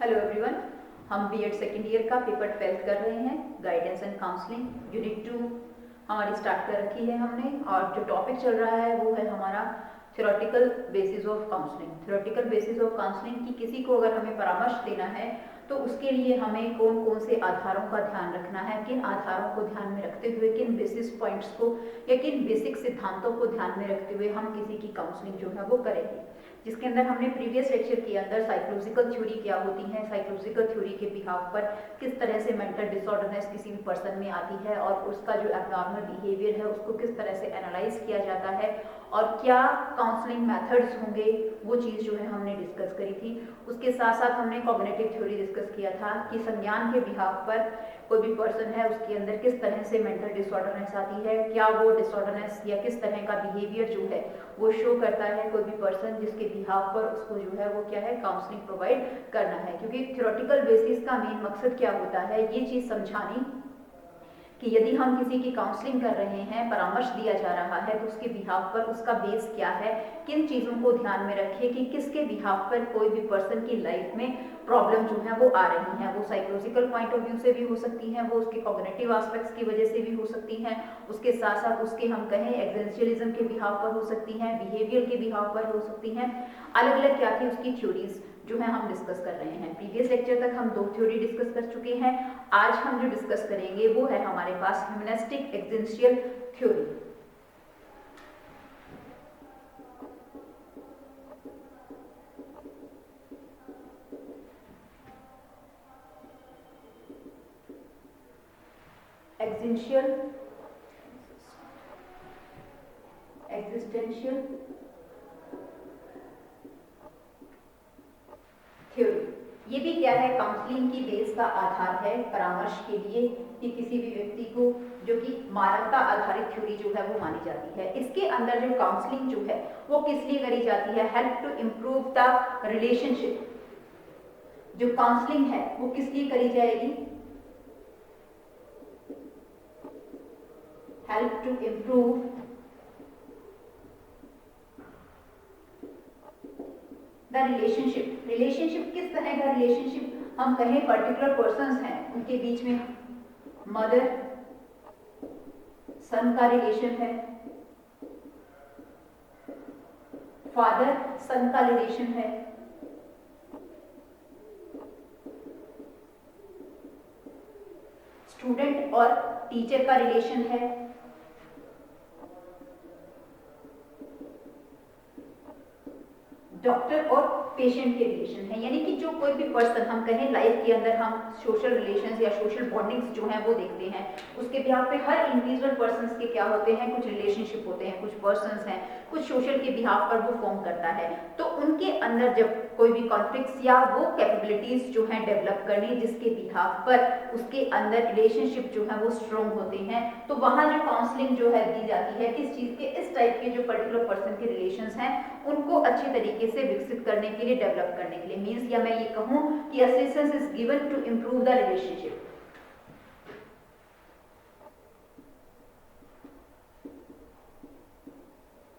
Hello everyone, हम BEd second year का paper 12 कर रहे हैं। गाइडेंस एंड काउंसलिंग यूनिट 2 हमारी स्टार्ट कर रखी है हमने, और जो टॉपिक चल रहा है वो है हमारा theoretical basis of counselling. Theoretical basis of counselling की किसी को अगर हमें परामर्श देना है तो उसके लिए हमें कौन कौन से आधारों का ध्यान रखना है, किन आधारों को ध्यान में रखते हुए, किन बेसिस पॉइंट्स को या किन बेसिक सिद्धांतों को ध्यान में रखते हुए हम किसी की काउंसलिंग जो है वो करेंगे। जिसके अंदर हमने प्रीवियस लेक्चर के अंदर साइकोलॉजिकल थ्योरी क्या होती है, साइकोलॉजिकल थ्योरी के बिहाफ पर किस तरह से मेंटल डिसऑर्डरनेस किसी भी पर्सन में आती है और उसका जो एबनॉर्मल बिहेवियर है उसको किस तरह से एनालाइज किया जाता है और क्या काउंसलिंग मेथड्स होंगे, वो चीज़ जो है हमने डिस्कस करी थी। उसके साथ साथ हमने कॉग्निटिव थ्योरी डिस्कस किया था कि संज्ञान के बिहाफ पर कोई भी पर्सन है उसके अंदर किस तरह से मेंटल डिसऑर्डरनेस आती है, क्या वो डिसऑर्डरनेस या किस तरह का बिहेवियर जो है वो शो करता है कोई भी पर्सन, जिसके बिहाफ पर उसको जो है वो क्या है काउंसलिंग प्रोवाइड करना है। क्योंकि थ्योरेटिकल बेसिस का मेन मकसद क्या होता है, ये चीज़ समझानी कि यदि हम किसी की काउंसलिंग कर रहे हैं, परामर्श दिया जा रहा है तो उसके बिहाफ पर उसका बेस क्या है, किन चीज़ों को ध्यान में रखिए कि किसके बिहाफ पर कोई भी पर्सन की लाइफ में प्रॉब्लम जो है वो आ रही है। वो साइकोलॉजिकल पॉइंट ऑफ व्यू से भी हो सकती हैं, वो उसके कॉग्निटिव एस्पेक्ट्स की वजह से भी हो सकती हैं, उसके साथ साथ उसके हम कहें एग्जिस्टेंशियलिज्म के बिहाफ पर हो सकती हैं, बिहेवियर के बिहाफ पर हो सकती हैं। अलग अलग क्या थी उसकी थ्योरीज जो है हम डिस्कस कर रहे हैं। प्रीवियस लेक्चर तक हम 2 थ्योरी डिस्कस कर चुके हैं। आज हम जो डिस्कस करेंगे वो है हमारे पास humanistic existential theory. Existential theory, ये भी क्या है काउंसलिंग की बेस का आधार है परामर्श के लिए कि किसी भी व्यक्ति को, जो कि मानवता आधारित थ्योरी जो है वो मानी जाती है। इसके अंदर जो काउंसलिंग जो है वो किस लिए करी जाती है, help to improve the relationship. जो काउंसलिंग है वो किस लिए करी जाएगी, help to improve the relationship. Relationship किस तरह का रिलेशनशिप, हम कहें पर्टिकुलर पर्संस हैं उनके बीच में मदर सन का रिलेशन है, फादर सन का रिलेशन है, स्टूडेंट और टीचर का रिलेशन है, डॉक्टर और पेशेंट के रिलेशन है। यानी कि जो कोई भी पर्सन हम कहें लाइफ के अंदर हम सोशल रिलेशंस या सोशल बॉन्डिंग्स जो हैं वो देखते हैं, उसके बिहाफ पे हर इंडिविजुअल पर्सन्स के क्या होते हैं, कुछ रिलेशनशिप होते हैं, कुछ पर्सन्स हैं, कुछ सोशल के बिहाफ पर वो फॉर्म करता है। तो उनके अंदर जब कोई भी कॉन्फ्लिक्ट्स या वो कैपेबिलिटीज जो हैं डेवलप करनी जिसके बिहाफ पर उसके अंदर रिलेशनशिप जो है वो स्ट्रॉन्ग होते हैं, तो वहाँ जो काउंसलिंग जो है दी जाती है किस चीज़ के, इस टाइप के जो पर्टिकुलर पर्सन के रिलेशंस हैं उनको अच्छी तरीके से विकसित करने के लिए, डेवलप करने के लिए। मीन्स या मैं ये कहूँ कि assistance is given to improve the relationship.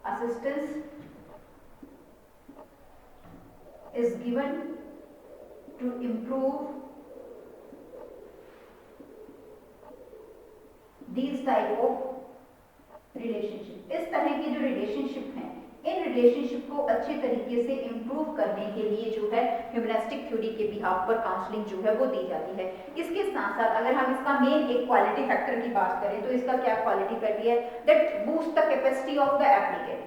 Assistance is given to improve these type of relationship। इस तरह के जो रिलेशनशिप हैं, इन रिलेशनशिप को अच्छे तरीके से इम्प्रूव करने के लिए जो है ह्यूमनिस्टिक थ्योरी के बिहाफ पर काउंसलिंग जो है वो दी जाती है। इसके साथ साथ अगर हम इसका मेन एक क्वालिटी फैक्टर की बात करें तो इसका क्या क्वालिटी फैक्टर है, that boost the capacity of the applicant.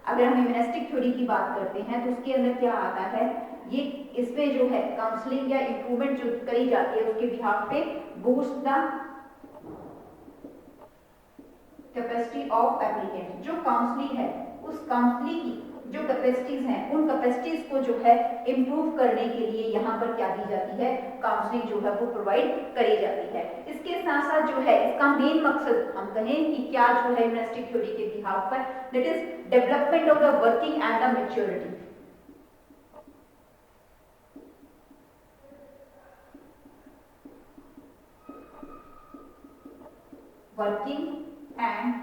अगर हम ह्यूमनिस्टिक थ्योरी की बात करते हैं तो उसके अंदर क्या आता है, ये इसमें जो है काउंसलिंग या इंप्रूवमेंट जो करी जाती है उसके बिहाफ पे boost the capacity of applicant. जो काउंसलिंग है उस काउंसलिंग की जो कैपेसिटीज हैं उन कैपेसिटीज को जो है इंप्रूव करने के लिए यहाँ पर क्या दी जाती है, काउंसलिंग जो है वो प्रोवाइड करी जाती है। इसके साथ साथ जो है इसका मेन मकसद हम कहें कि क्या जो है ह्यूमनिस्टिक थ्योरी के बिहाफ पर, that is development of the working and the maturity. Working and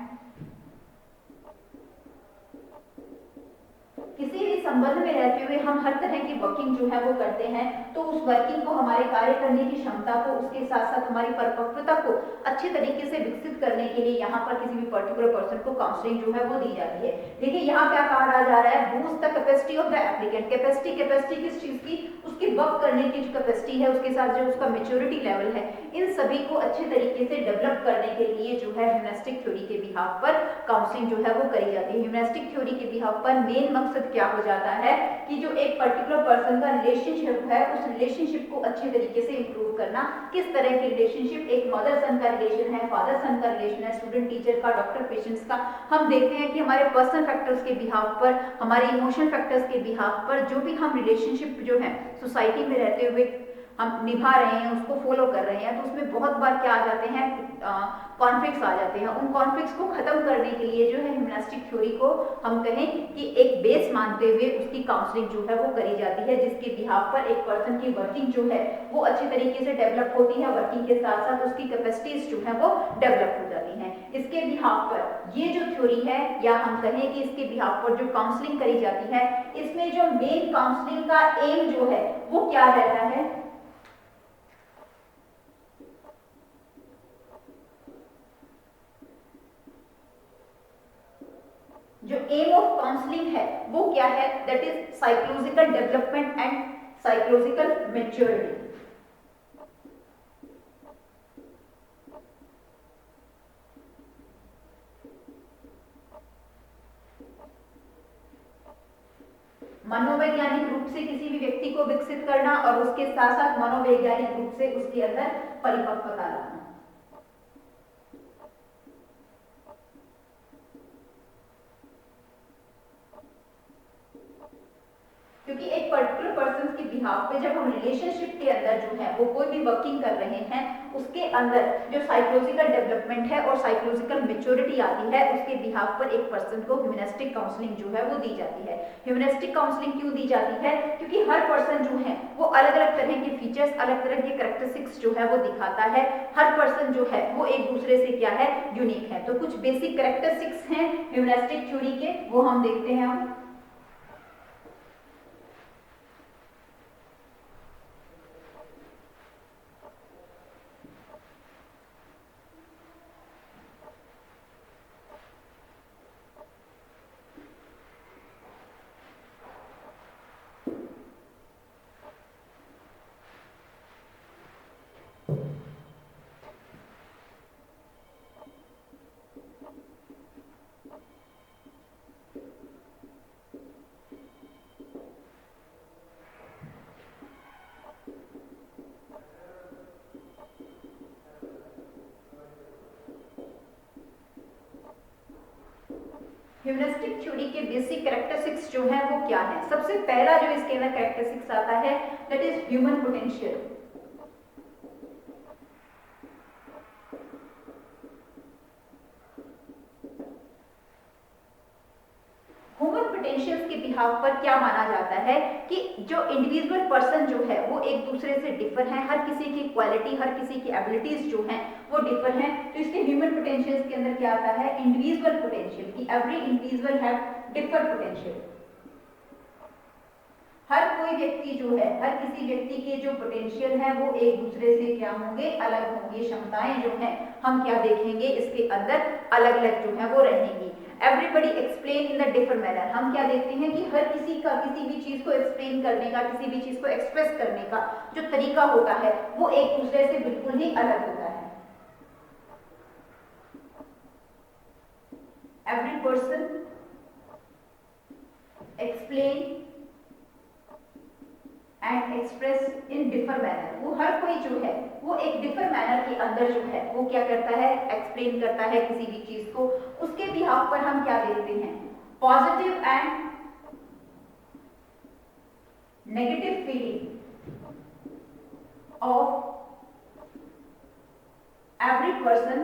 किसी भी संबंध में रहते हुए हम हर तरह की वर्किंग जो है वो करते हैं, तो उस वर्किंग को, हमारे कार्य करने की क्षमता को, उसके साथ साथ हमारी परिपक्वता को अच्छे तरीके से विकसित करने के लिए यहाँ पर किसी भी पर्टिकुलर पर्सन को काउंसलिंग जो है वो दी जाती है। देखिए यहाँ क्या कहा जा रहा है, boost the capacity of the applicant. Capacity किस चीज की, उसकी वर्क करने की जो कैपेसिटी है, उसके साथ जो उसका मैच्योरिटी लेवल है, इन सभी को अच्छे तरीके से डेवलप करने के लिए जो है ह्यूमनिस्टिक थ्योरी के बिहाफ पर काउंसलिंग जो है वो करी जाती है। ह्यूमनिस्टिक थ्योरी के बिहाफ पर मेन मकसद क्या हो जाता है कि जो एक पर्टिकुलर पर्सन का रिलेशनशिप है, उस रिलेशनशिप को अच्छे तरीके से इंप्रूव करना। किस तरह के रिलेशनशिप, एक मदर सन का रिलेशन है, फादर सन का रिलेशन है, स्टूडेंट टीचर का, डॉक्टर पेशेंट्स का। हम देखते हैं कि हमारे पर्सनल फैक्टर्स के बिहाफ पर, हमारे इमोशनल फैक्टर्स के बिहाफ पर जो भी हम रिलेशनशिप जो है सोसाइटी में रहते हुए हम निभा रहे हैं, उसको फॉलो कर रहे हैं, तो उसमें बहुत बार क्या आ जाते हैं, कॉन्फ्लिक्ट्स आ जाते हैं। उन कॉन्फ्लिक्ट्स को खत्म करने के लिए जो है ह्यूमनिस्टिक थ्योरी को हम कहें कि एक बेस मानते हुए उसकी काउंसलिंग जो है वो करी जाती है, जिसके बिहाफ पर एक पर्सन की वर्किंग जो है वो अच्छे तरीके से डेवलप होती है। वर्किंग के साथ साथ उसकी कैपेसिटीज जो है वो डेवलप हो जाती हैं। इसके बिहाफ पर ये जो थ्योरी है, या हम कहें कि इसके बिहाफ पर जो काउंसलिंग करी जाती है, इसमें जो मेन काउंसलिंग का एम जो है वो क्या रहता है, जो एम ऑफ काउंसलिंग है वो क्या है, that is psychological development and psychological maturity. मनोवैज्ञानिक रूप से किसी भी व्यक्ति को विकसित करना और उसके साथ साथ मनोवैज्ञानिक रूप से उसके अंदर परिपक्वता लाना। क्योंकि एक पर्टिकुलर पर्सन के बिहाफ पे जब हम रिलेशनशिप के अंदर जो है वो कोई भी वर्किंग कर रहे हैं, उसके अंदर जो साइकोलॉजिकल डेवलपमेंट है और साइकोलॉजिकल मैच्योरिटी आती है, उसके बिहाफ पर एक पर्सन को ह्यूमनिस्टिक काउंसलिंग जो है वो दी जाती है। ह्यूमनिस्टिक काउंसलिंग क्यों दी जाती है, क्योंकि हर पर्सन जो है वो अलग अलग तरह के फीचर्स, अलग तरह के कैरेक्टरिस्टिक्स जो है वो दिखाता है। हर पर्सन जो है वो एक दूसरे से क्या है, यूनिक है। तो कुछ बेसिक कैरेक्टरिस्टिक्स हैं ह्यूमनिस्टिक थ्योरी के, वो हम देखते हैं। हम ह्यूमनिस्टिक थ्योरी के बेसिक कैरेक्टरिस्टिक्स जो है वो क्या है। सबसे पहला जो इसके अंदर कैरेक्टरिस्टिक्स आता है, that is human potential. Human potentials के बिहाफ पर क्या माना जाता है कि जो इंडिविजुअल पर्सन जो है वो एक दूसरे से डिफर है, हर किसी की क्वालिटी, हर किसी की एबिलिटीज जो हैं वो डिफर हैं। तो इसके ह्यूमन पोटेंशियल्स के अंदर क्या आता है, इंडिविजुअल पोटेंशियल, कि every individual have differ potential. हर कोई व्यक्ति जो है, हर किसी व्यक्ति के जो पोटेंशियल है वो एक दूसरे से क्या होंगे, अलग होंगे। क्षमताएं जो हैं हम क्या देखेंगे, इसके अंदर अलग अलग जो है वो रहेंगी। Everybody explain in the different manner. हम क्या देखते हैं कि हर किसी का किसी भी चीज को एक्सप्लेन करने का, किसी भी चीज को एक्सप्रेस करने का जो तरीका होता है वो एक दूसरे से बिल्कुल ही अलग होता है। Every person explain and express in different manner. वो हर कोई जो है वो एक डिफरेंट मैनर के अंदर जो है वो क्या करता है, एक्सप्लेन करता है किसी भी चीज को। उसके बिहाफ पर हम क्या देखते हैं, positive and negative feeling of every person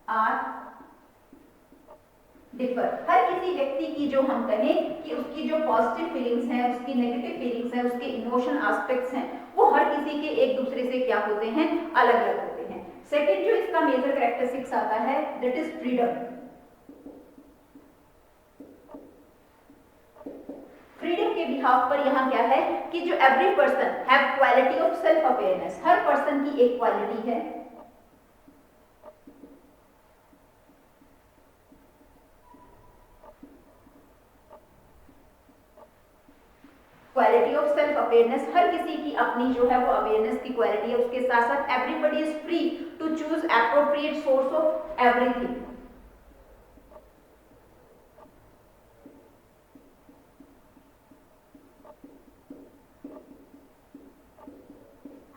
are differ. हर किसी व्यक्ति की जो हम कहें कि उसकी जो पॉजिटिव फीलिंग्स हैं, उसकी नेगेटिव फीलिंग्स हैं, उसके इमोशन एस्पेक्ट्स हैं, वो हर किसी के एक दूसरे से क्या होते हैं, अलग अलग होते हैं। सेकंड जो इसका मेजर कैरेक्टरिस्टिक्स आता है, दैट इज फ्रीडम। फ्रीडम के बिहाफ पर यहाँ क्या है कि जो every person have quality of self awareness, her person की एक क्वालिटी है क्वालिटी ऑफ सेल्फ अवेयरनेस, हर किसी की अपनी जो है वो अवेयरनेस की क्वालिटी है। उसके साथ साथ everybody is free to choose appropriate source of everything.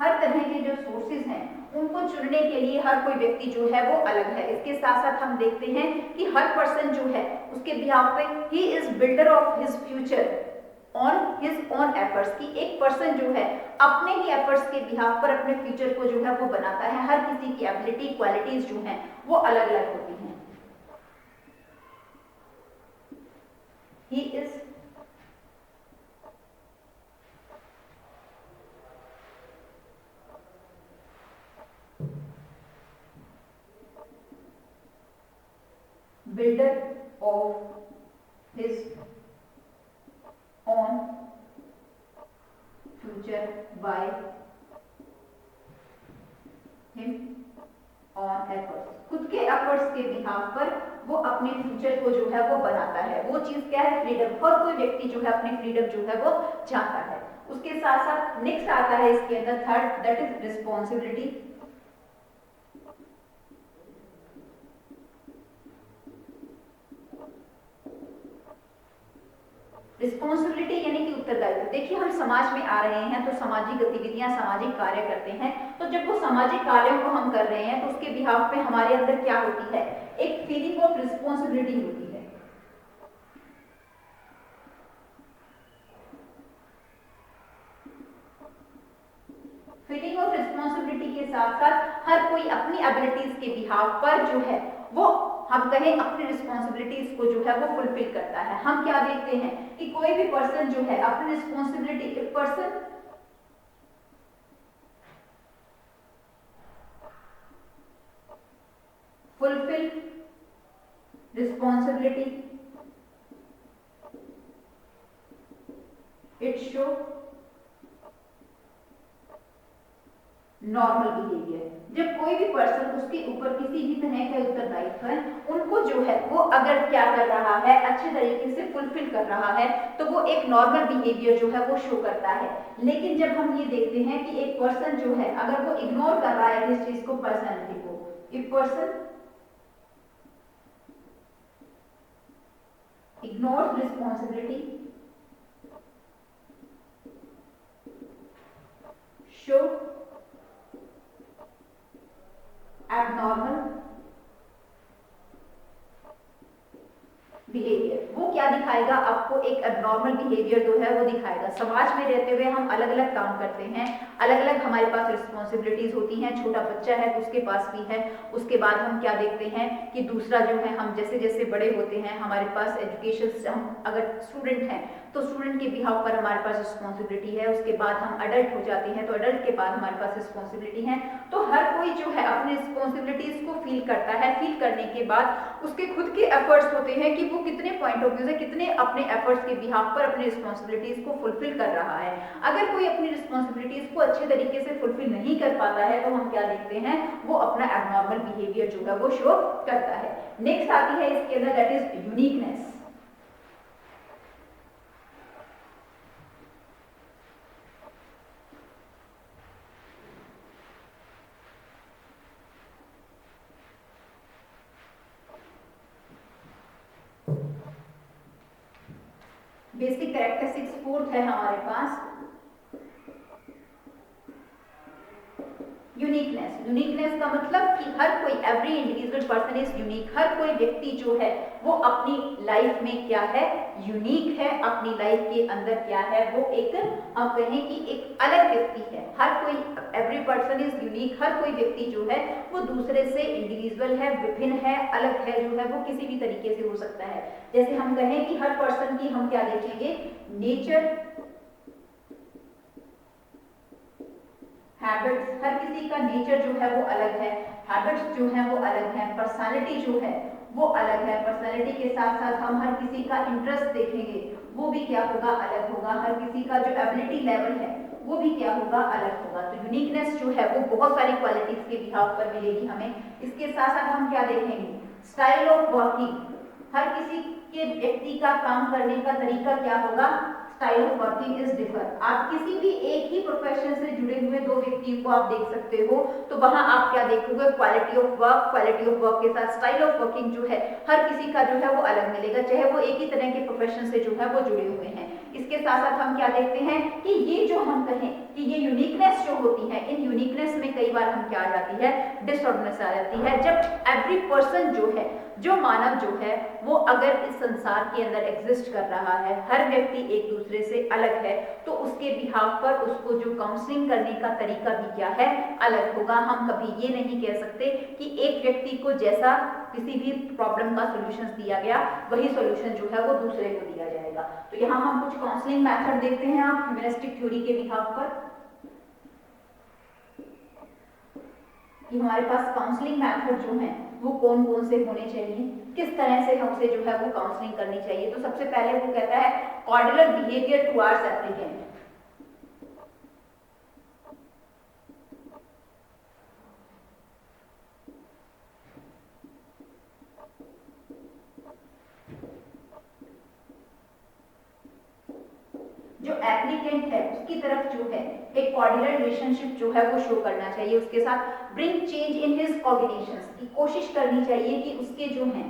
हर तरह के जो सोर्सेज हैं उनको चुनने के लिए हर कोई व्यक्ति जो है वो अलग है। इसके साथ साथ हम देखते हैं कि हर पर्सन जो है उसके बिहाफ पे he is builder of his future on his own efforts, की एक पर्सन जो है अपने ही एफर्ट्स के बिहाफ पर अपने फ्यूचर को जो है वो बनाता है। हर किसी की एबिलिटी क्वालिटीज जो हैं वो अलग अलग होती हैं। He is builder of his own future by him on efforts, खुद के एफर्ट्स के बिहाफ पर वो अपने फ्यूचर को जो है वो बनाता है। वो चीज क्या है? फ्रीडम। हर कोई व्यक्ति जो है अपनी फ्रीडम जो है वो चाहता है। उसके साथ साथ नेक्स्ट आता है इसके अंदर third, that is responsibility. Responsibility यानी कि उत्तरदायित्व। देखिए हम समाज में आ रहे हैं तो सामाजिक गतिविधियां, सामाजिक कार्य करते हैं, तो जब वो सामाजिक कार्यों को हम कर रहे हैं तो उसके बिहाफ पे हमारे अंदर क्या होती है? एक फीलिंग ऑफ रिस्पॉन्सिबिलिटी होती है। फीलिंग ऑफ रिस्पॉन्सिबिलिटी के साथ साथ हर कोई अपनी एबिलिटीज के बिहाफ पर जो है वो हम कहें अपनी रिस्पॉन्सिबिलिटीज को जो है वो फुलफिल करता है। हम क्या देखते हैं कि कोई भी पर्सन जो है अपनी रिस्पॉन्सिबिलिटी, एक person fulfil responsibility, it show normal behaviour. जब कोई भी पर्सन उसके ऊपर किसी भी तरह का उत्तरदायित्व है उनको जो है वो अगर क्या कर रहा है, अच्छे तरीके से फुलफिल कर रहा है, तो वो एक नॉर्मल बिहेवियर जो है वो शो करता है। लेकिन जब हम ये देखते हैं कि एक पर्सन जो है अगर वो इग्नोर कर रहा है इस चीज को, पर्सनैलिटी को, if person ignores responsibility, show abnormal behaviour. वो क्या दिखाएगा आपको? एक एबनॉर्मल बिहेवियर जो है वो दिखाएगा। समाज में रहते हुए हम अलग अलग काम करते हैं, अलग अलग हमारे पास रिस्पॉन्सिबिलिटीज होती हैं। छोटा बच्चा है तो उसके पास भी है। उसके बाद हम क्या देखते हैं कि दूसरा जो है, हम जैसे जैसे बड़े होते हैं हमारे पास एजुकेशन, हम अगर स्टूडेंट हैं तो स्टूडेंट के बिहाफ पर हमारे पास रिस्पॉन्सिबिलिटी है। उसके बाद हम अडल्ट हो जाते हैं तो अडल्ट के बाद हमारे पास रिस्पॉन्सिबिलिटी है। तो हर कोई जो है अपनी रिस्पॉन्सिबिलिटीज को फील करता है। फील करने के बाद उसके खुद के एफर्ट्स होते हैं कि वो कितने पॉइंट ऑफ व्यू से, कितने अपने एफर्ट्स के बिहाफ पर अपनी रिस्पॉन्सिबिलिटीज को फुलफिल कर रहा है। अगर कोई अपनी रिस्पॉन्सिबिलिटीज को अच्छे तरीके से फुलफिल नहीं कर पाता है तो हम क्या देखते हैं? वो अपना एबनॉर्मल बिहेवियर जो है वो शो करता है। नेक्स्ट आती है इसके अंदर, that is uniqueness. Basic characteristics fourth है हमारे पास यूनिकनेस। यूनिकनेस का मतलब कि हर कोई, every individual person is unique. हर कोई व्यक्ति जो है वो अपनी लाइफ में क्या है? यूनिक है। अपनी लाइफ के अंदर क्या है? वो एक, हम कहें कि एक अलग व्यक्ति है। हर कोई, एवरी पर्सन इज यूनिक। हर कोई व्यक्ति जो है वो दूसरे से इंडिविजुअल है, विभिन्न है, अलग है, जो है वो किसी भी तरीके से हो सकता है। जैसे हम कहें कि हर पर्सन की हम क्या देखेंगे? Nature, habits. हर किसी का नेचर जो है वो अलग है, हैबिट्स जो है वो अलग है, पर्सनालिटी जो है वो अलग है। पर्सनालिटी के साथ साथ हम हर किसी का इंटरेस्ट देखेंगे, वो भी क्या होगा, अलग होगा। हर किसी का जो एबिलिटी लेवल है वो भी क्या होगा, अलग होगा। तो यूनिकनेस जो है वो बहुत सारी क्वालिटीज के बिहाफ पर मिलेगी हमें। इसके साथ साथ हम क्या देखेंगे, स्टाइल ऑफ वर्किंग। हर किसी के व्यक्ति का काम करने का तरीका क्या होगा, style of working is differ. आप किसी भी एक ही प्रोफेशन से जुड़े हुए दो व्यक्तियों को आप देख सकते हो, तो वहां आप क्या देखोगे, quality of work. Quality of work के साथ स्टाइल ऑफ वर्किंग जो है हर किसी का जो है वो अलग मिलेगा, चाहे वो एक ही तरह के प्रोफेशन से जो है वो जुड़े हुए हैं। इसके साथ साथ हम क्या देखते हैं कि ये जो हम कहें कि ये यूनिकनेस जो होती है, इन यूनिकनेस में कई बार हम क्या आ जाती है, डिसऑर्डरनेस आ जाती है। जब एवरी पर्सन जो है, जो मानव जो है वो अगर इस संसार के अंदर एग्जिस्ट कर रहा है, हर व्यक्ति एक दूसरे से अलग है, तो उसके बिहाफ पर उसको जो काउंसलिंग करने का तरीका भी क्या है, अलग होगा। हम कभी ये नहीं कह सकते कि एक व्यक्ति को जैसा किसी भी प्रॉब्लम का सॉल्यूशन दिया गया वही सॉल्यूशन जो है वो दूसरे को दिया जाएगा। तो यहाँ हम कुछ काउंसलिंग मेथड देखते हैं आप ह्यूमनिस्टिक थ्योरी के बिहाफ पर, कि हमारे पास काउंसलिंग मेथड जो है वो कौन कौन से होने चाहिए, किस तरह से हमसे जो है वो काउंसलिंग करनी चाहिए। तो सबसे पहले वो कहता है कॉर्डिनल बिहेवियर टुवर्ड्स एप्लीकेंट। जो एप्लीकेंट है उसकी तरफ जो है एक कॉर्डिनल रिलेशनशिप जो है वो शो करना चाहिए। उसके साथ bring change in his cognitions की कोशिश करनी चाहिए कि उसके जो है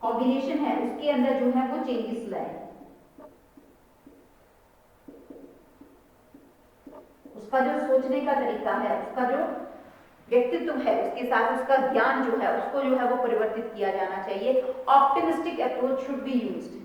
कॉग्निशन है उसके अंदर जो है वो चेंजेस लाए। उसका जो सोचने का तरीका है, उसका जो व्यक्तित्व है, उसके साथ उसका ज्ञान जो है उसको जो है वो परिवर्तित किया जाना चाहिए। Optimistic approach should be used.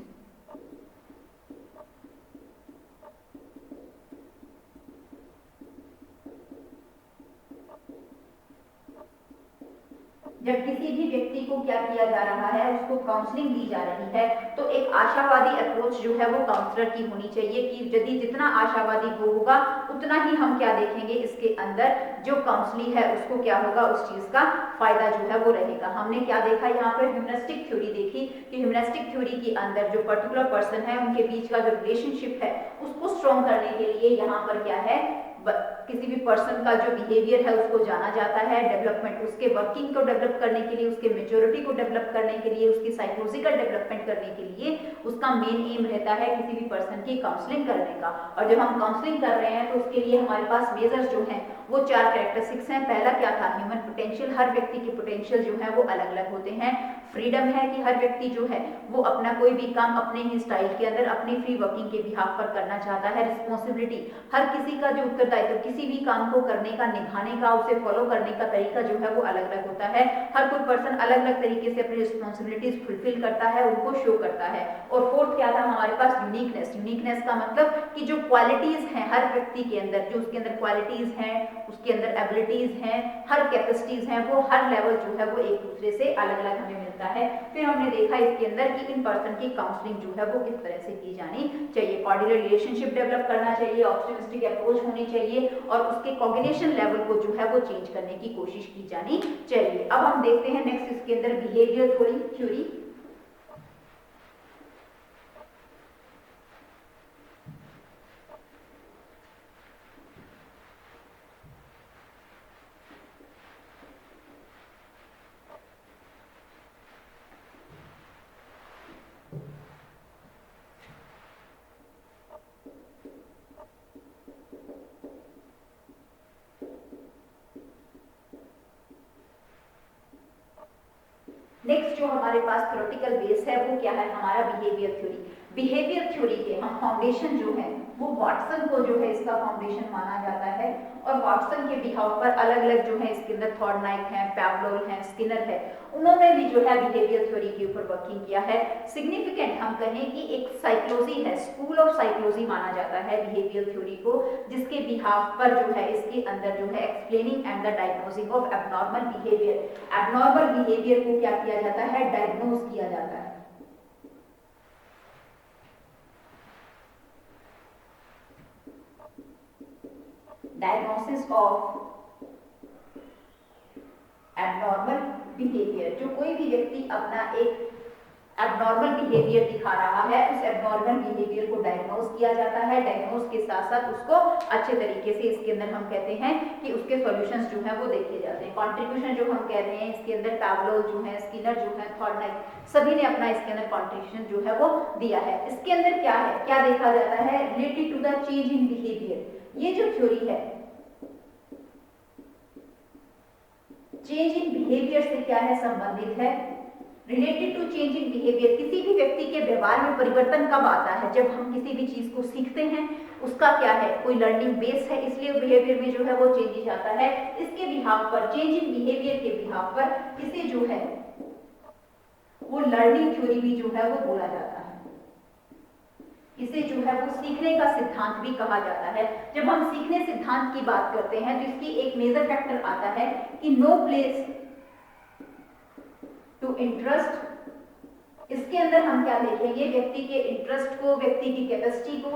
जब किसी भी व्यक्ति को क्या किया जा रहा है, उसको काउंसलिंग दी जा रही है, तो एक आशावादी अप्रोच जो है वो काउंसलर की होनी चाहिए कि यदि जितना आशावादी वो होगा उतना ही हम क्या देखेंगे, इसके अंदर जो काउंसलिंग है उसको क्या होगा, उस चीज का फायदा जो है वो रहेगा। हमने क्या देखा यहाँ पर, ह्यूमनिस्टिक थ्योरी देखी कि ह्यूमनिस्टिक थ्योरी के अंदर जो पर्टिकुलर पर्सन है उनके बीच का जो रिलेशनशिप है उसको स्ट्रॉन्ग करने के लिए यहाँ पर क्या है, किसी भी पर्सन का जो बिहेवियर है उसको जाना जाता है। डेवलपमेंट, उसके वर्किंग को डेवलप करने के लिए, उसके मेच्योरिटी को डेवलप करने के लिए, उसकी साइकोलॉजिकल डेवलपमेंट करने के लिए उसका मेन एम रहता है किसी भी पर्सन की काउंसलिंग करने का। और जब हम काउंसलिंग कर रहे हैं तो उसके लिए हमारे पास मेजर्स जो हैं वो 4 कैरेक्टरिस्टिक्स हैं। पहला क्या था, ह्यूमन पोटेंशियल। हर व्यक्ति के पोटेंशियल जो है वो अलग अलग होते हैं। फ्रीडम है कि हर व्यक्ति जो है वो अपना कोई भी काम अपने ही स्टाइल के अंदर अपनी फ्री वर्किंग के बिहाफ पर करना चाहता है। रिस्पॉन्सिबिलिटी, हर किसी का जो उत्तरदायित्व किसी भी काम को करने का, निभाने का, उसे फॉलो करने का तरीका जो है वो अलग अलग होता है। हर कोई पर्सन अलग अलग तरीके से अपनी रिस्पॉन्सिबिलिटीज फुलफिल करता है, उनको शो करता है। और फोर्थ क्या था हमारे पास, यूनिकनेस। यूनिकनेस का मतलब कि जो क्वालिटीज हैं हर व्यक्ति के अंदर, जो उसके अंदर क्वालिटीज हैं, उसके अंदर एबिलिटीज हैं, हर कैपेसिटीज हैं, वो हर लेवल जो है वो एक दूसरे से अलग अलग हमें मिलता है। फिर हमने देखा इसके अंदर कि इन पर्सन की काउंसलिंग जो है वो किस तरह से की जानी चाहिए। कॉर्डिनल रिलेशनशिप डेवलप करना चाहिए, ऑप्टिमिस्टिक अप्रोच होनी चाहिए और उसके कॉग्निशन लेवल को जो है वो चेंज करने की कोशिश की जानी चाहिए। अब हम देखते हैं नेक्स्ट इसके अंदर बिहेवियर थ्योरी। नेक्स्ट जो हमारे पास थ्योरेटिकल बेस है वो क्या है, हमारा बिहेवियर थ्योरी। बिहेवियर थ्योरी के हम फाउंडेशन जो है वो वाटसन को जो है इसका फाउंडेशन माना जाता है। और वाटसन के बिहाव पर अलग अलग जो है इसके अंदर थॉर्नडाइक है, पैवलोव है, स्किनर है, उन्होंने भी जो है बिहेवियर थ्योरी के ऊपर वर्किंग किया है। सिग्निफिकेंट हम कहें कि एक साइकोलॉजी है, स्कूल ऑफ साइकोलॉजी माना जाता है बिहेवियर थ्योरी को, जिसके बिहाफ पर जो है इसके अंदर जो है explaining and the diagnosis of abnormal behaviour, abnormal behaviour को क्या किया जाता है, डायग्नोज किया जाता है। डायग्नोसिस ऑफ एबनॉर्मल बिहेवियर, जो कोई भी व्यक्ति अपना एक एबनॉर्मल बिहेवियर दिखा रहा है, उस एबनॉर्मल बिहेवियर को डायग्नोज किया जाता है। डायग्नोज के साथ साथ उसको अच्छे तरीके से इसके अंदर हम कहते हैं कि उसके सॉल्यूशंस जो है वो देखे जाते हैं। कंट्रीब्यूशन जो हम कह रहे हैं इसके अंदर पैवलोव जो है, स्किनर जो है, थॉर्नडाइक सभी ने अपना इसके अंदर कंट्रीब्यूशन जो है वो दिया है। इसके अंदर क्या है, क्या देखा जाता है, related to the change in behaviour. ये जो थ्योरी है चेंज इन बिहेवियर से क्या है संबंधित है, related to change in behaviour. किसी भी व्यक्ति के व्यवहार में परिवर्तन कब आता है, जब हम किसी भी चीज को सीखते हैं, उसका क्या है, कोई लर्निंग बेस है, इसलिए बिहेवियर में जो है वो चेंजेस आता है। इसके बिहाफ पर, चेंज इन बिहेवियर के बिहाफ पर इसे जो है वो लर्निंग थ्योरी भी जो है वो बोला जाता है। इसे जो है वो सीखने का सिद्धांत भी कहा जाता है। जब हम सीखने सिद्धांत की बात करते हैं तो इसकी एक मेजर फैक्टर आता है कि नो प्लेस टू इंटरेस्ट। इसके अंदर हम क्या देखेंगे, व्यक्ति के इंटरेस्ट को, व्यक्ति की कैपेसिटी को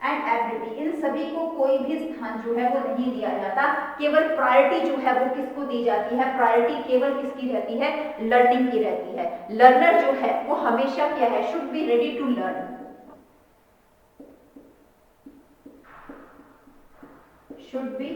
एंड एबिलिटी, इन सभी को कोई भी स्थान जो है वो नहीं दिया जाता। केवल प्रायोरिटी जो है वो किसको दी जाती है, प्रायोरिटी केवल किसकी रहती है, लर्निंग की रहती है। लर्नर जो है वो हमेशा क्या है, should be ready to learn, should be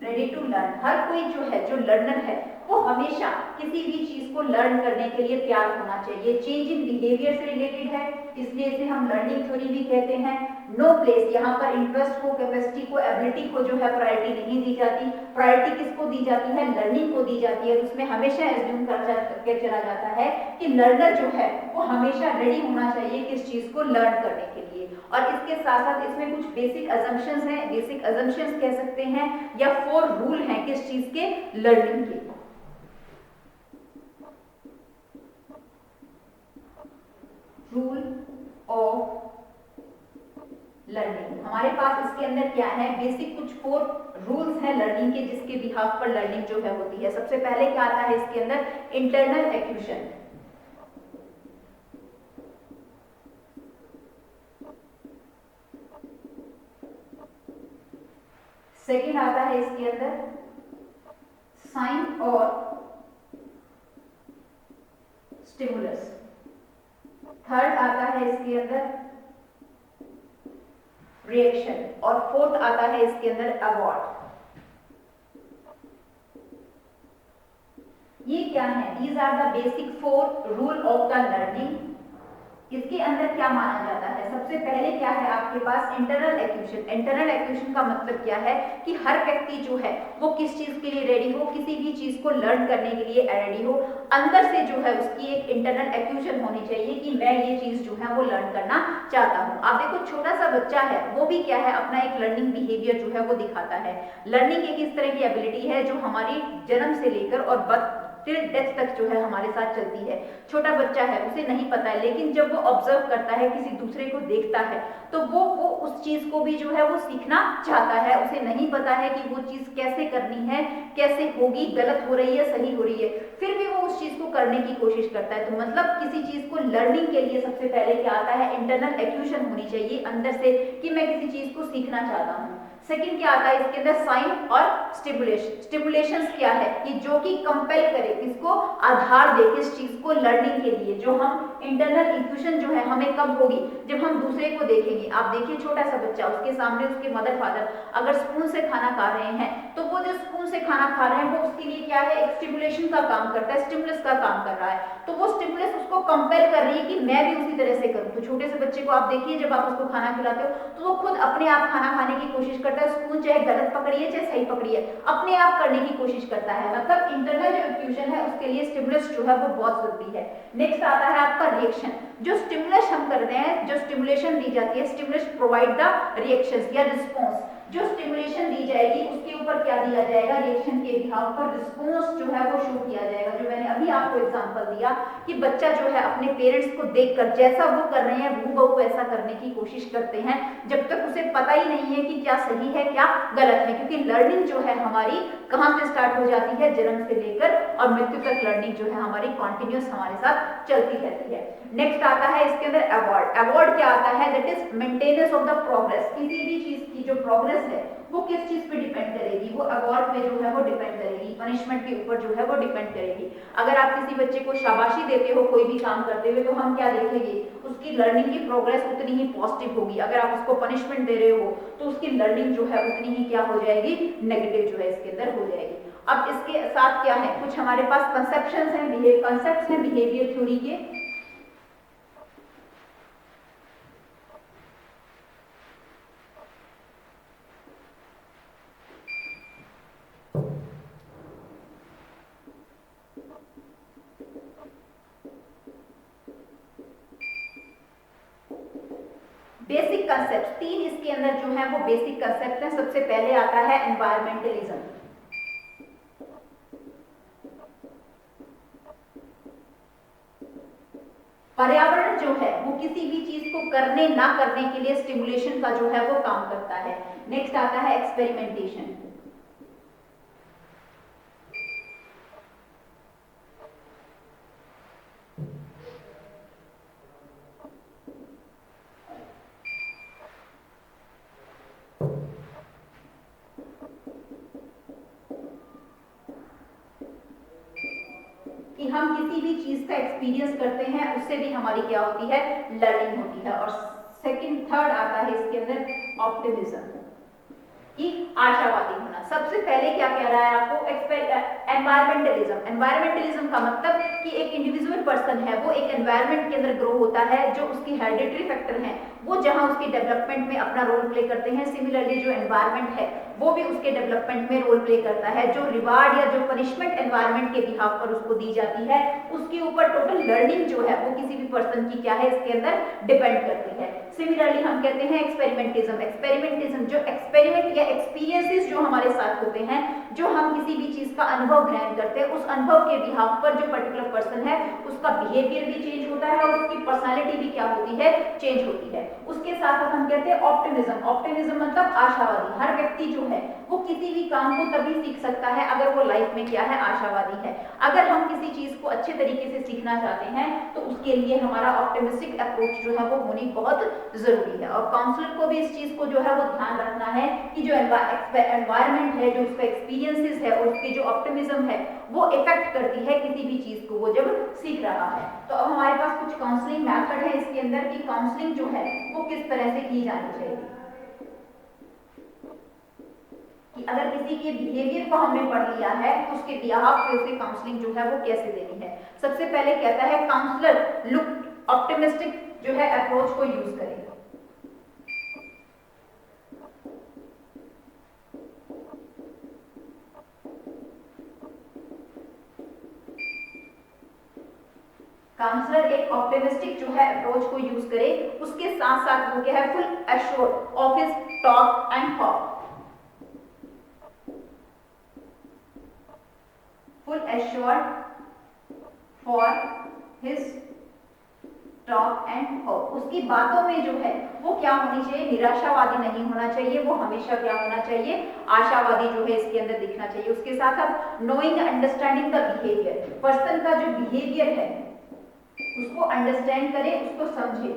ready to learn. हर कोई जो है, जो लर्नर है, वो हमेशा किसी भी चीज को लर्न करने के लिए तैयार होना चाहिए। चेंज इन बिहेवियर से रिलेटेड है, इसलिए इसे हम लर्निंग थ्योरी भी कहते हैं। नो प्लेस, यहाँ पर इंटरेस्ट को, कैपेसिटी को, एबिलिटी को जो है प्रायोरिटी नहीं दी जाती। प्रायोरिटी किसको दी जाती है, लर्निंग को दी जाती है। उसमें हमेशा एज्यूम करके चला जाता है कि लर्नर जो है वो हमेशा रेडी होना चाहिए किस चीज को लर्न करने के लिए। और इसके साथ साथ इसमें कुछ बेसिक अजम्पशंस हैं, बेसिक अजम्पशंस कह सकते हैं, या 4 रूल हैं किस चीज के, लर्निंग के। रूल ऑफ लर्निंग, हमारे पास इसके अंदर क्या है, बेसिक कुछ 4 रूल्स हैं लर्निंग के, जिसके बिहाफ पर लर्निंग जो है होती है। सबसे पहले क्या आता है इसके अंदर, इंटरनल एक्यूशन। सेकेंड आता है इसके अंदर साइन और स्टिमुलस। थर्ड आता है इसके अंदर रिएक्शन, और फोर्थ आता है इसके अंदर अवॉर्ड। ये क्या है, these are the basic 4 rule of the learning. इसके अंदर क्या माना जाता है, सबसे पहले क्या है आपके पास, इंटरनल एक्यूशन। इंटरनल एक्यूशन का मतलब क्या है कि हर व्यक्ति जो है वो किस चीज के लिए रेडी हो, किसी भी चीज को लर्न करने के लिए रेडी हो। अंदर से जो है उसकी एक इंटरनल एक्यूशन होनी चाहिए कि मैं ये चीज जो है वो लर्न करना चाहता हूँ। आप देखो छोटा सा बच्चा है, वो भी क्या है, अपना एक लर्निंग बिहेवियर जो है वो दिखाता है। लर्निंग एक इस तरह की एबिलिटी है जो हमारी जन्म से लेकर और डेथ तक जो है हमारे साथ चलती है। छोटा बच्चा है, उसे नहीं पता है, लेकिन जब वो ऑब्जर्व करता है, किसी दूसरे को देखता है, तो वो उस चीज को भी जो है वो सीखना चाहता है। उसे नहीं पता है कि वो चीज कैसे करनी है, कैसे होगी, गलत हो रही है, सही हो रही है, फिर भी वो उस चीज को करने की कोशिश करता है। तो मतलब किसी चीज को लर्निंग के लिए सबसे पहले क्या आता है, इंटरनल एक्यूशन होनी चाहिए अंदर से कि मैं किसी चीज को सीखना चाहता हूँ। सेकंड क्या आता है इसके अंदर, साइन और स्टिमुलेशन। स्टिमुलेशंस क्या है कि जो कि कंपेल करे, किसको, आधार दे किस चीज को, लर्निंग के लिए। जो हम इंटरनल इंट्यूशन जो है हमें कब होगी, जब हम दूसरे को देखेंगे। आप देखिए छोटा सा बच्चा, उसके सामने उसके मदर फादर अगर स्पून से खाना खा रहे हैं, तो वो जो स्पून से खाना खा रहे हैं वो उसके लिए क्या है, एक स्टिमुलेशन का काम करता है, स्टिमुलस का काम कर रहा है। तो वो स्टिमुलस उसको कंपेल कर रही है कि मैं भी उसी तरह से करूं। तो छोटे से बच्चे को आप देखिए, जब आप उसको खाना खिलाते हो तो वो खुद अपने आप खाना खाने की कोशिश करता है। स्पून चाहे गलत पकड़िए चाहे सही पकड़िए, अपने आप करने की कोशिश करता है। मतलब इंटरनल जो इंफ्यूजन है उसके लिए स्टिमुलस जो है वो बहुत जरूरी है। नेक्स्ट आता है आपका रिएक्शन। जो स्टिमुलस हम करते हैं, जो स्टिमुलेशन दी जाती है, स्टिमुलस प्रोवाइड द रिएक्शंस या रिस्पांस। जो स्टिमुलेशन दी जाएगी उसके ऊपर क्या दिया जाएगा, रिएक्शन के बिहाव पर रिस्पांस जो है वो शो किया जाएगा। जो मैंने अभी आपको एग्जांपल दिया कि बच्चा जो है अपने पेरेंट्स को देखकर जैसा वो कर रहे हैं हूबहू वैसा करने की कोशिश करते हैं, जब तक उसे पता ही नहीं है कि क्या सही है क्या गलत है। क्योंकि लर्निंग जो है हमारी कहाँ से स्टार्ट हो जाती है, जन्म से लेकर और मृत्यु तक लर्निंग जो है हमारी कॉन्टिन्यूस हमारे साथ चलती रहती है। नेक्स्ट आता है इसके अंदर अवॉर्ड। अवॉर्ड क्या आता है, that is maintenance of the progress. किसी भी चीज की जो प्रोग्रेस है वो किस चीज पे डिपेंड करेगी, वो अवार्ड पे जो है वो डिपेंड करेगी, पनिशमेंट के ऊपर जो है वो डिपेंड करेगी। अगर आप किसी बच्चे को शाबाशी देते हो कोई भी काम करते हुए, तो हम क्या देखेंगे, उसकी लर्निंग की प्रोग्रेस उतनी ही पॉजिटिव होगी। अगर आप उसको पनिशमेंट दे रहे हो तो उसकी लर्निंग जो है उतनी ही क्या हो जाएगी, नेगेटिव जो है इसके अंदर हो जाएगी। अब इसके साथ क्या है, कुछ हमारे पास कंसेप्शंस हैं, कंसेप्ट्स हैं बिहेवियर थ्योरी के। बेसिक कंसेप्ट 3 इसके अंदर जो है वो बेसिक कंसेप्ट है। सबसे पहले आता है एनवायरमेंटलिज्म। पर्यावरण जो है वो किसी भी चीज को करने ना करने के लिए स्टिमुलेशन का जो है वो काम करता है। नेक्स्ट आता है एक्सपेरिमेंटेशन। कि हम किसी भी चीज का एक्सपीरियंस करते हैं, उससे भी हमारी क्या होती है, लर्निंग होती है। और सेकंड थर्ड आता है इसके अंदर ऑप्टिमिज्म, कि आशावादी होना। सबसे पहले क्या कह रहा है आपको, एनवायरमेंटलिज्म। एनवायरमेंटलिज्म का मतलब कि एक इंडिविजुअल पर्सन है वो एक एनवायरनमेंट के अंदर ग्रो होता है, जो उसकी हेरिडिटरी फैक्टर हैं वो जहां उसकी डेवलपमेंट में अपना रोल प्ले करते हैं, सिमिलरली जो एनवायरनमेंट है वो भी उसके डेवलपमेंट में रोल प्ले करता है। जो रिवार्ड या जो पनिशमेंट एनवायरनमेंट के बिहाफ पर उसको दी जाती है, उसके ऊपर टोटल लर्निंग जो है वो किसी भी पर्सन की क्या है, इसके अंदर डिपेंड करती है। सिमिलरली हम कहते हैं एक्सपेरिमेंटिज्म। एक्सपेरिमेंटिज्म जो एक्सपेरिमेंट या एक्सपीरियंसेस जो हमारे साथ होते हैं, जो हम किसी भी चीज का अनुभव ग्रहण करते हैं, उस अनुभव के बिहाफ पर जो पर्टिकुलर पर्सन है उसका बिहेवियर भी चेंज होता है और उसकी पर्सनालिटी भी क्या होती है, चेंज होती है। उसके साथ साथ हम कहते हैं ऑप्टिमिज्म। ऑप्टिमिज्म मतलब आशावादी। हर व्यक्ति जो है वो किसी भी काम को तभी सीख सकता है अगर वो लाइफ में क्या है, आशावादी है। अगर हम किसी चीज को अच्छे तरीके से सीखना चाहते हैं तो उसके लिए हमारा ऑप्टिमिस्टिक अप्रोच जो है वो होनी बहुत जरूरी है। और काउंसलर को भी इस चीज को जो है वो ध्यान रखना है कि जो एनवायरनमेंट है, जो उसका एक्सपीरियंसेस है और उसकी जो ऑप्टिमिज्म है वो इफेक्ट करती है किसी भी चीज को वो जब सीख रहा है। तो अब हमारे पास कुछ काउंसलिंग मेथड है इसके अंदर कि काउंसलिंग जो है वो किस तरह से की जानी चाहिए। कि अगर किसी के बिहेवियर को हमने पढ़ लिया है तो उसके बिहाफ पे उसे काउंसलिंग जो है वो कैसे देनी है। सबसे पहले कहता है काउंसलर लुक ऑप्टिमिस्टिक जो है अप्रोच को यूज करें। काउंसलर एक ऑप्टिमिस्टिक जो है अप्रोच को यूज करे। उसके साथ साथ वो क्या है, full assured of his talk and thought. Full assured for his talk and thought. उसकी बातों में जो है वो क्या होनी चाहिए, निराशावादी नहीं होना चाहिए, वो हमेशा क्या होना चाहिए, आशावादी जो है इसके अंदर दिखना चाहिए। उसके साथ साथ knowing understanding the behaviour, person का जो बिहेवियर है उसको अंडरस्टैंड करे, उसको समझे।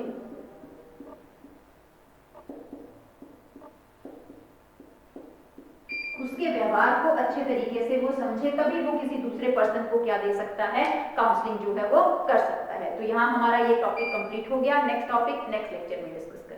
उसके व्यवहार को अच्छे तरीके से वो समझे, तभी वो किसी दूसरे पर्सन को क्या दे सकता है, काउंसलिंग जो है वो कर सकता है। तो यहाँ हमारा ये टॉपिक कंप्लीट हो गया। नेक्स्ट टॉपिक नेक्स्ट लेक्चर में डिस्कस